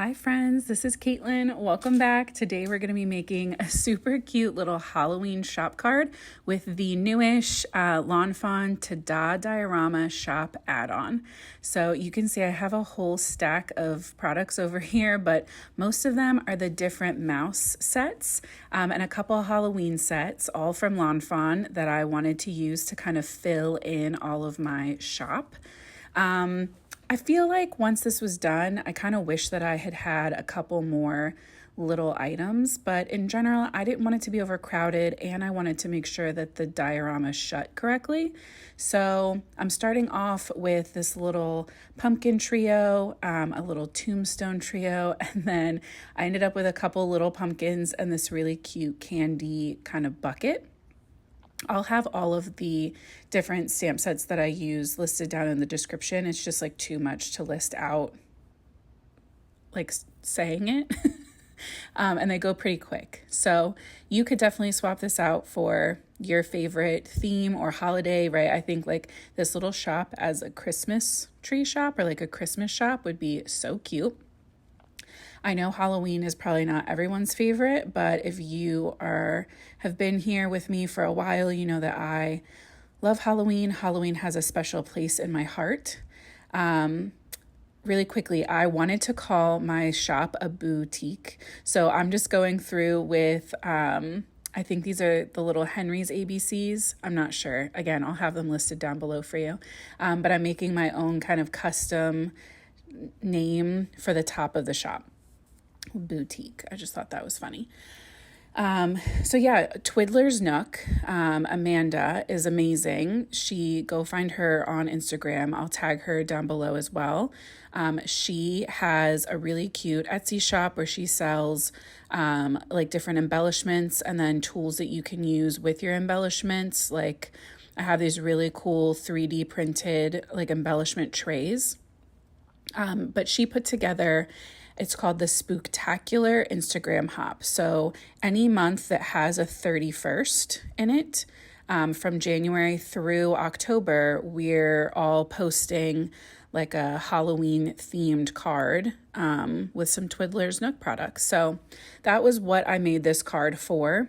Hi friends, this is Caitlin. Welcome back. Today we're going to be making a super cute little Halloween shop card with the newish Lawn Fawn Ta-Da Diorama shop add-on. So you can see I have a whole stack of products over here, but most of them are the different mouse sets and a couple Halloween sets, all from Lawn Fawn that I wanted to use to kind of fill in all of my shop. I feel like once this was done, I kind of wish that I had had a couple more little items, but in general, I didn't want it to be overcrowded and I wanted to make sure that the diorama shut correctly. So I'm starting off with this little pumpkin trio, a little tombstone trio, and then I ended up with a couple little pumpkins and this really cute candy kind of bucket. I'll have all of the different stamp sets that I use listed down in the description. It's just like too much to list out, like saying it. And they go pretty quick. So you could definitely swap this out for your favorite theme or holiday, right? I think like this little shop as a Christmas tree shop or like a Christmas shop would be so cute. I know Halloween is probably not everyone's favorite, but if you have been here with me for a while, you know that I love Halloween. Halloween has a special place in my heart. Really quickly, I wanted to call my shop a boutique. So I'm just going through with, I think these are the little Henry's ABCs. I'm not sure. Again, I'll have them listed down below for you. But I'm making my own kind of custom name for the top of the shop. Boutique. I just thought that was funny. So yeah, Twiddler's Nook, Amanda is amazing. Go find her on Instagram. I'll tag her down below as well. She has a really cute Etsy shop where she sells like different embellishments and then tools that you can use with your embellishments. Like I have these really cool 3D printed like embellishment trays. But she put together, it's called the Spooktacular Instagram Hop. So any month that has a 31st in it, from January through October, we're all posting like a Halloween themed card with some Twiddler's Nook products. So that was what I made this card for.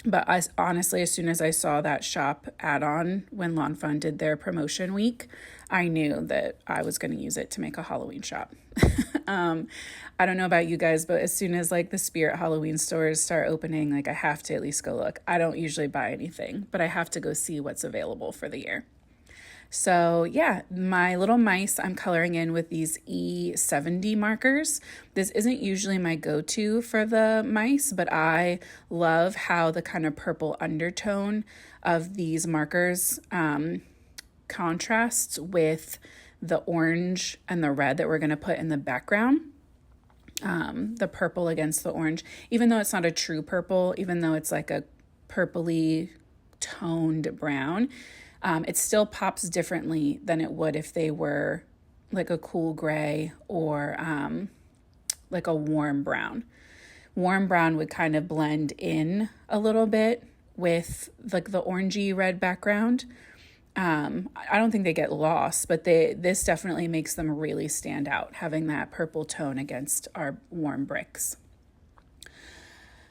But honestly, as soon as I saw that shop add-on when Lawn Fawn did their promotion week, I knew that I was going to use it to make a Halloween shop. I don't know about you guys, but as soon as like the Spirit Halloween stores start opening, like I have to at least go look. I don't usually buy anything, but I have to go see what's available for the year. So yeah, my little mice I'm coloring in with these E70 markers. This isn't usually my go-to for the mice, but I love how the kind of purple undertone of these markers contrasts with the orange and the red that we're going to put in the background. The purple against the orange, even though it's not a true purple, even though it's like a purpley toned brown, it still pops differently than it would if they were like a cool gray or like a warm brown. Warm brown would kind of blend in a little bit with like the orangey red background. I don't think they get lost, but this definitely makes them really stand out, having that purple tone against our warm bricks.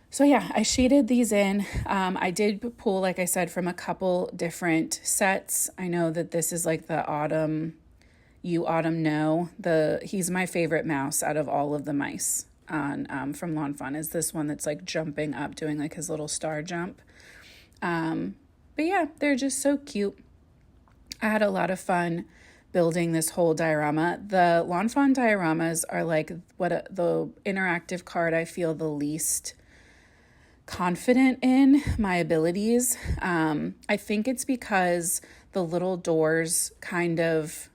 So yeah, I shaded these in. I did pull, like I said, from a couple different sets. I know that this is like the Autumn Know. He's my favorite mouse out of all of the mice on from Lawn Fawn, is this one that's like jumping up, doing like his little star jump. But yeah, they're just so cute. I had a lot of fun building this whole diorama. The Lawn Fawn dioramas are like the interactive card I feel the least confident in my abilities. I think it's because the little doors kind of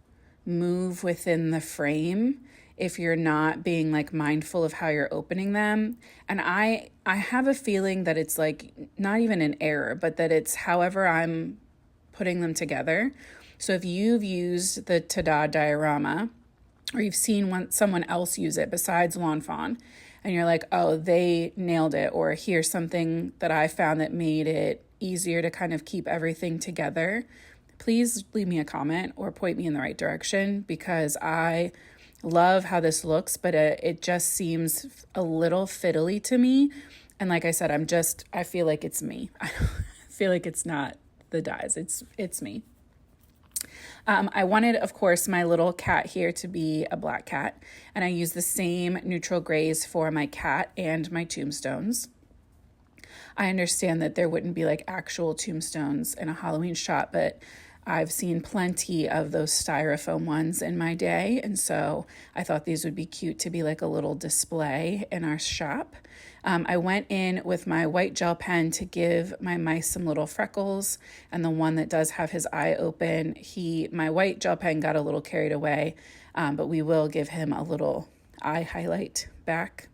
move within the frame if you're not being like mindful of how you're opening them. And I have a feeling that it's like not even an error, but that it's however I'm putting them together. So if you've used the Ta-Da diorama or you've seen someone else use it besides Lawn Fawn and you're like, oh, they nailed it, or here's something that I found that made it easier to kind of keep everything together, please leave me a comment or point me in the right direction, because I love how this looks, but it just seems a little fiddly to me. And like I said, I feel like it's me. I feel like it's not the dyes. It's me. I wanted, of course, my little cat here to be a black cat, and I used the same neutral grays for my cat and my tombstones. I understand that there wouldn't be like actual tombstones in a Halloween shop, but I've seen plenty of those styrofoam ones in my day, and so I thought these would be cute to be like a little display in our shop. I went in with my white gel pen to give my mice some little freckles, and the one that does have his eye open, my white gel pen got a little carried away, but we will give him a little eye highlight back.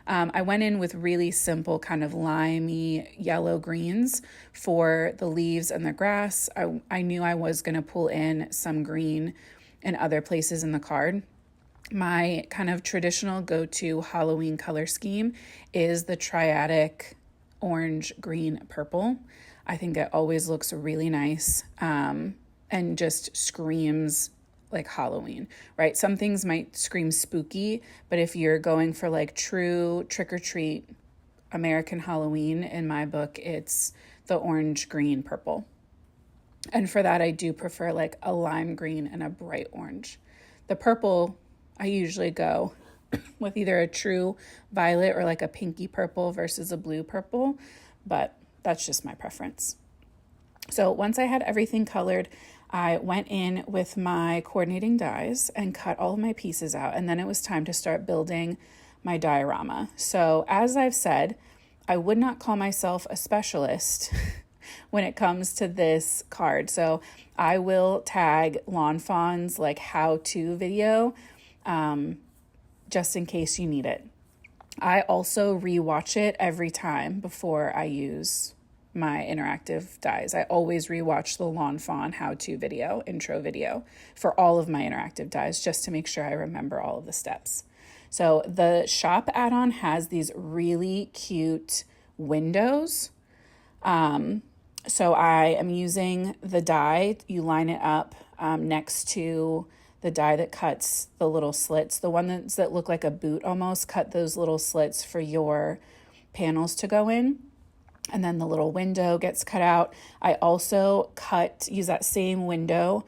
I went in with really simple kind of limey yellow greens for the leaves and the grass. I knew I was going to pull in some green in other places in the card. My kind of traditional go-to Halloween color scheme is the triadic orange, green, purple. I think it always looks really nice and just screams like Halloween, right? Some things might scream spooky, but if you're going for like true trick-or-treat American Halloween, in my book, it's the orange, green, purple. And for that, I do prefer like a lime green and a bright orange. The purple, I usually go with either a true violet or like a pinky purple versus a blue purple, but that's just my preference. So once I had everything colored, I went in with my coordinating dies and cut all of my pieces out, and then it was time to start building my diorama. So as I've said, I would not call myself a specialist when it comes to this card. So I will tag Lawn Fawn's like how-to video just in case you need it. I also rewatch it every time before I use my interactive dies. I always rewatch the Lawn Fawn how-to video, intro video, for all of my interactive dies just to make sure I remember all of the steps. So the shop add-on has these really cute windows. So I am using the die. You line it up next to the die that cuts the little slits. The one that look like a boot almost, cut those little slits for your panels to go in. And then the little window gets cut out. I also use that same window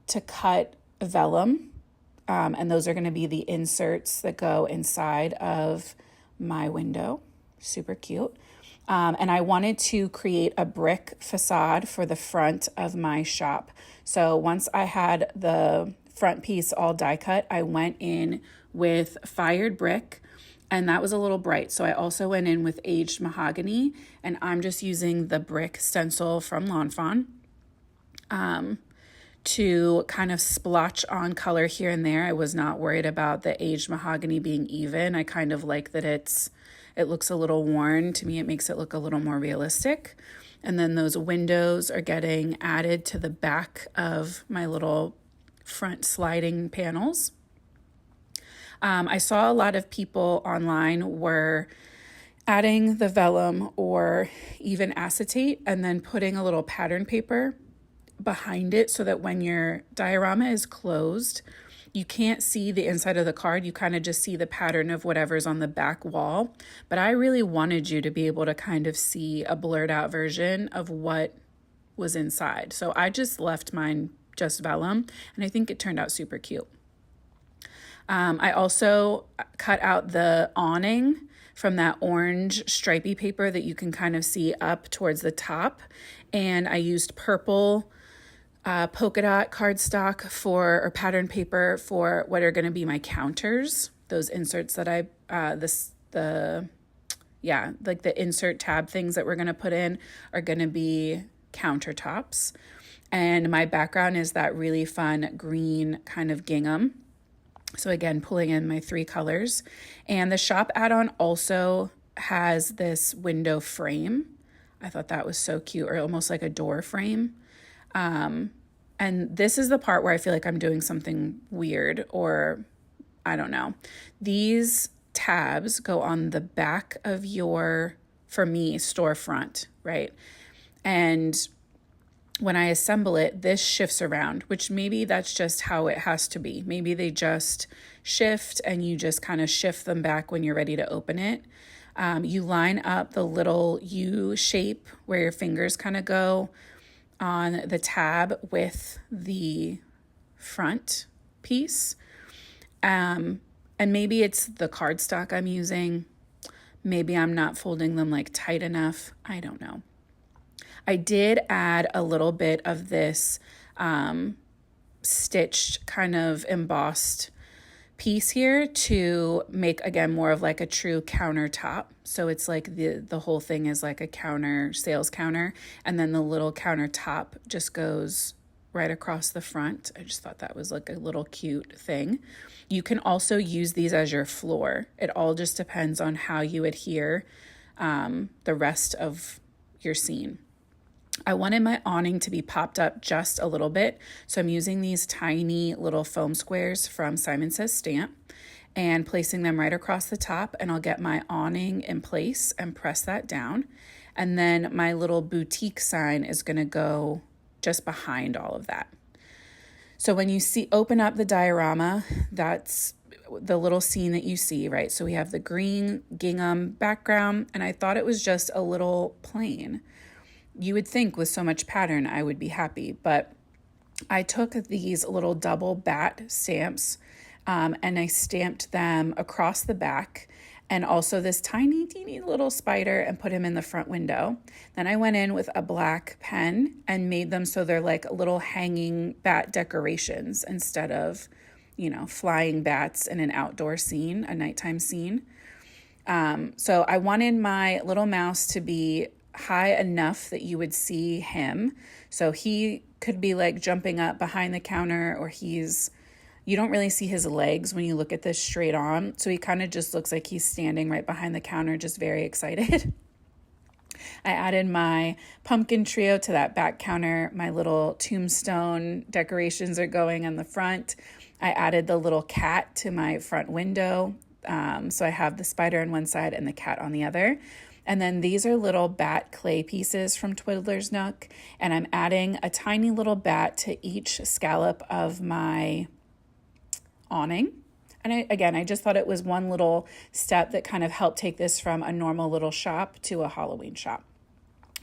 to cut vellum. And those are going to be the inserts that go inside of my window. Super cute. And I wanted to create a brick facade for the front of my shop. So once I had the front piece all die cut, I went in with fired brick, and that was a little bright. So I also went in with aged mahogany, and I'm just using the brick stencil from Lawn Fawn to kind of splotch on color here and there. I was not worried about the aged mahogany being even. I kind of like that it looks a little worn. To me, it makes it look a little more realistic. And then those windows are getting added to the back of my little front sliding panels. I saw a lot of people online were adding the vellum or even acetate and then putting a little pattern paper behind it so that when your diorama is closed, you can't see the inside of the card. You kind of just see the pattern of whatever's on the back wall. But I really wanted you to be able to kind of see a blurred out version of what was inside. So I just left mine just vellum, and I think it turned out super cute. I also cut out the awning from that orange stripy paper that you can kind of see up towards the top. And I used purple polka dot cardstock or pattern paper for what are going to be my counters. Those inserts that the insert tab things that we're going to put in are going to be countertops. And my background is that really fun green kind of gingham. So again, pulling in my 3 colors. And the shop add-on also has this window frame. I thought that was so cute, or almost like a door frame. And this is the part where I feel like I'm doing something weird, or I don't know. These tabs go on the back of your, for me, storefront, right? And when I assemble it, this shifts around, which maybe that's just how it has to be. Maybe they just shift and you just kind of shift them back when you're ready to open it. You line up the little U shape where your fingers kind of go on the tab with the front piece. And maybe it's the cardstock I'm using. Maybe I'm not folding them like tight enough. I don't know. I did add a little bit of this stitched kind of embossed piece here to make, again, more of like a true countertop. So it's like the whole thing is like a counter, sales counter, and then the little countertop just goes right across the front. I just thought that was like a little cute thing. You can also use these as your floor. It all just depends on how you adhere the rest of your scene. I wanted my awning to be popped up just a little bit, so I'm using these tiny little foam squares from Simon Says Stamp and placing them right across the top, and I'll get my awning in place and press that down. And then my little boutique sign is going to go just behind all of that. So when you open up the diorama, that's the little scene that you see, right? So we have the green gingham background, and I thought it was just a little plain. You would think with so much pattern I would be happy, but I took these little double bat stamps and I stamped them across the back, and also this tiny, teeny little spider, and put him in the front window. Then I went in with a black pen and made them so they're like little hanging bat decorations instead of, flying bats in an outdoor scene, a nighttime scene. So I wanted my little mouse to be high enough that you would see him. So he could be like jumping up behind the counter, or you don't really see his legs when you look at this straight on. So he kind of just looks like he's standing right behind the counter, just very excited. I added my pumpkin trio to that back counter. My little tombstone decorations are going on the front. I added the little cat to my front window. So I have the spider on one side and the cat on the other. And then these are little bat clay pieces from Twiddler's Nook, and I'm adding a tiny little bat to each scallop of my awning. And I just thought it was one little step that kind of helped take this from a normal little shop to a Halloween shop.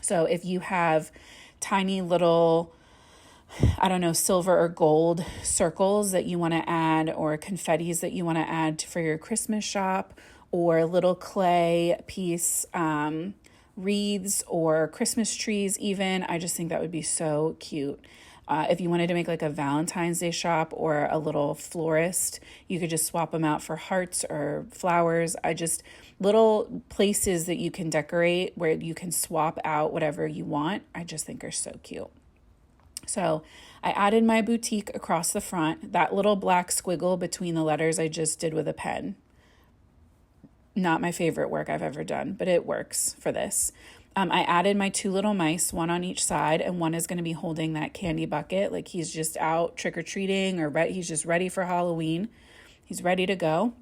So if you have tiny little, silver or gold circles that you want to add, or confettis that you want to add for your Christmas shop, or little clay piece wreaths or Christmas trees even, I just think that would be so cute. If you wanted to make like a Valentine's Day shop or a little florist, you could just swap them out for hearts or flowers. Little places that you can decorate where you can swap out whatever you want, I just think are so cute. So I added my boutique across the front. That little black squiggle between the letters I just did with a pen. Not my favorite work I've ever done, but it works for this. I added my two little mice, one on each side, and one is going to be holding that candy bucket. Like he's just out trick-or-treating, or he's just ready for Halloween. He's ready to go.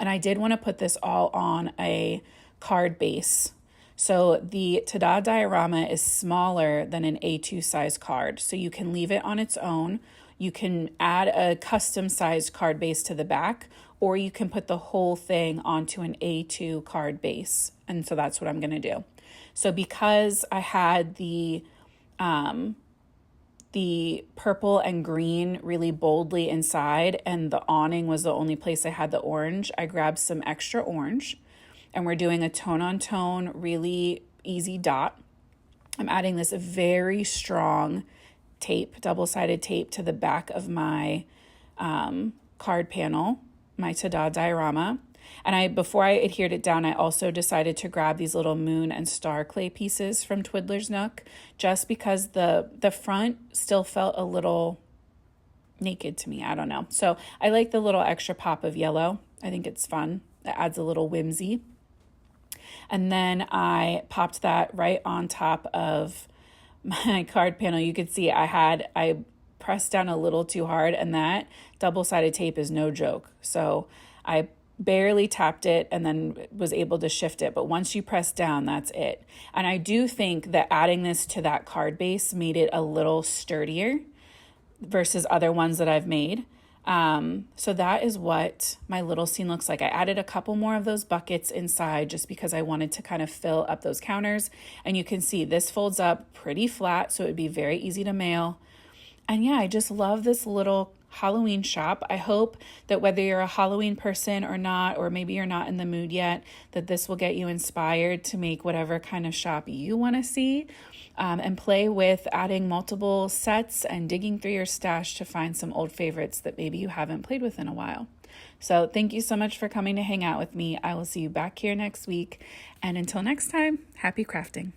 And I did want to put this all on a card base. So the Ta-Da Diorama is smaller than an A2 size card. So you can leave it on its own. You can add a custom sized card base to the back, or you can put the whole thing onto an A2 card base. And so that's what I'm going to do. So because I had the purple and green really boldly inside, and the awning was the only place I had the orange, I grabbed some extra orange, and we're doing a tone-on-tone, really easy dot. I'm adding this very strong tape, double-sided tape, to the back of my card panel, my Ta-Da Diorama. And before I adhered it down, I also decided to grab these little moon and star clay pieces from Twiddler's Nook, just because the front still felt a little naked to me. I don't know. So I like the little extra pop of yellow. I think it's fun. It adds a little whimsy. And then I popped that right on top of my card panel. You could see I pressed down a little too hard, and that double-sided tape is no joke. So I barely tapped it and then was able to shift it. But once you press down, that's it. And I do think that adding this to that card base made it a little sturdier versus other ones that I've made. So that is what my little scene looks like. I added a couple more of those buckets inside just because I wanted to kind of fill up those counters. And you can see this folds up pretty flat, so it would be very easy to mail. And yeah, I just love this little Halloween shop. I hope that whether you're a Halloween person or not, or maybe you're not in the mood yet, that this will get you inspired to make whatever kind of shop you want to see, and play with adding multiple sets and digging through your stash to find some old favorites that maybe you haven't played with in a while. So thank you so much for coming to hang out with me. I will see you back here next week. And until next time, happy crafting.